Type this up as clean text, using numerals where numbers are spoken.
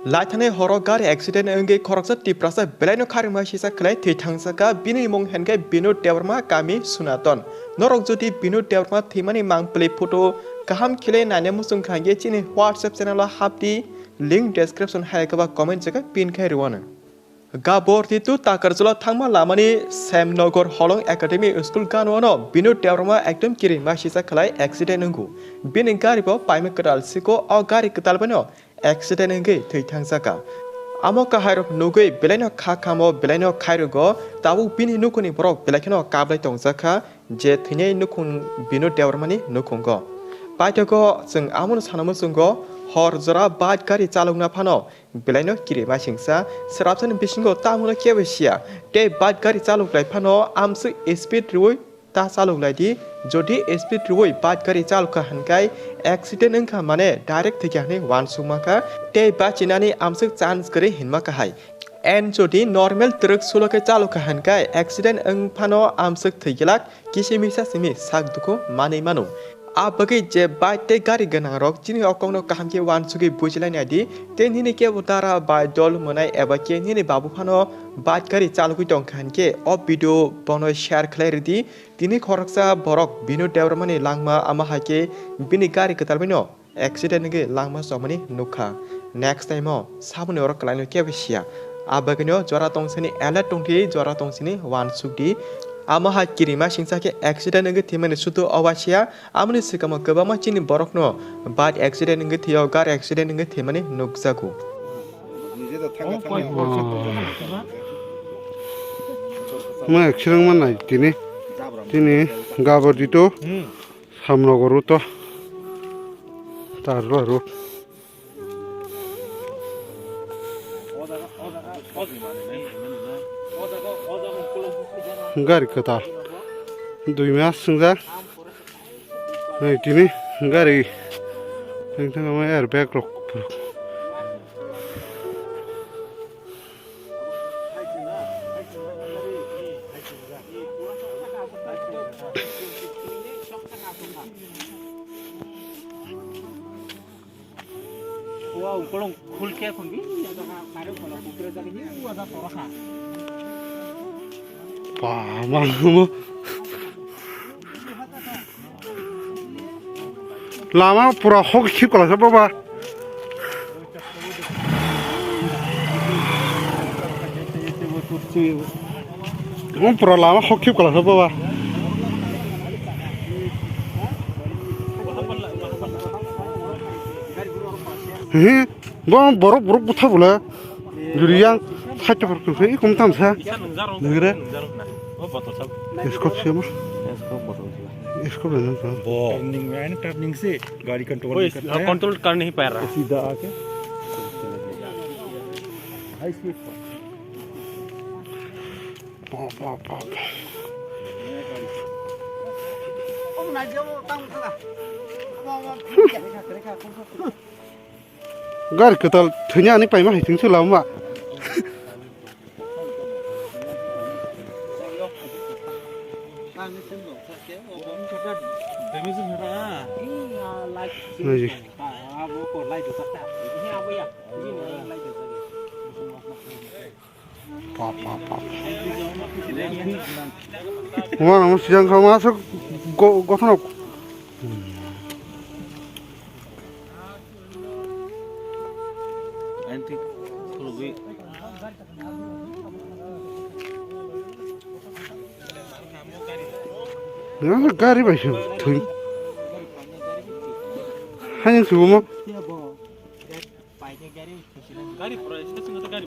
Laitane horo gari accident Ungwi koroksa tiprasa belaino karima sisa kelai thangsaga bini mong hengai Binode Debbarma kami sunaton. Norok jodi Binode Debbarma thimani mangpli photo kaham kile nane musung khange chini WhatsApp channel hapdi link description haikaba comment jaga pin khai ruwana. Gabor titu takarjula thangma lamani Samnogor Holong Academy School kanwano Binode Debbarma ekdom kiri ma sisa kelai accident Ungwi. Bini gari bo paime kedal siko au gari kedal bano accident Ungwi thangsaga. Amo kahairok nugui belaino khakamo belaino khairugo tabu bini nukuni borok belakino kablai tongzaka je thine nukun Binode Debbarmani nukungo. Paitoko jeng amon sanamu sungo hor jora bad gari chalokna phano belaino kirima singsa serapsan bisingo tamuna kebesia te bad gari chaloklai phano amsu speed ruoi ta chaloklai di jodi speed ruoi bad gari chalokha hankai accident engkha mane direct thikane wan sumaka te bachinani amsu chance kare hinma kahai and jodi normal truck suloke chalokha hankai accident eng phano amsu thigilak kisimisa simi sakduko mane manu Abagi je baite gari ganang rok chini okongno kahamke wan sugi bujilai nadi ten hini ke utara bai dol monai eba ke hini babu phano bat gari chalugui tongkhan ke ob video bono share clarity tini khoroksa borok Binode Debbarmani langma ama hake bini gari ketalbino accident ge langma somani nukha next time o sabune orok klaino ke besia abagino jora tongsini alert tongthi jora tongsini wan sugdi Amaha kirima singsake accident nge thimani sutu awasia amni sikama gabama chini borokno bad accident nge thiyo gar accident nge thimani nukjaku ma accident man nai tini gabor dito samnogoru to tarlo gari kata dui mas sungja nai tini gari tengah ma airbag rok wow kolong khulke khungi ada baru kolong bukre tadi ni ada toroha Pamang lama pura hok chip kalau siapa ba pura lama hok chip kalau siapa ba bang borok buta bola juriang hancur berkumpul kum tamsa negara Escort siapa? Escort benar kan? turning से गाड़ी control कर नहीं पा रहा सीधा आके high speed Gari ketal thenya ni pai ma hiting su lama Này Wah, nama siang kau masuk, kau sana. Nanti kalau gue Nah, gari macam tu. Hanya semua. gari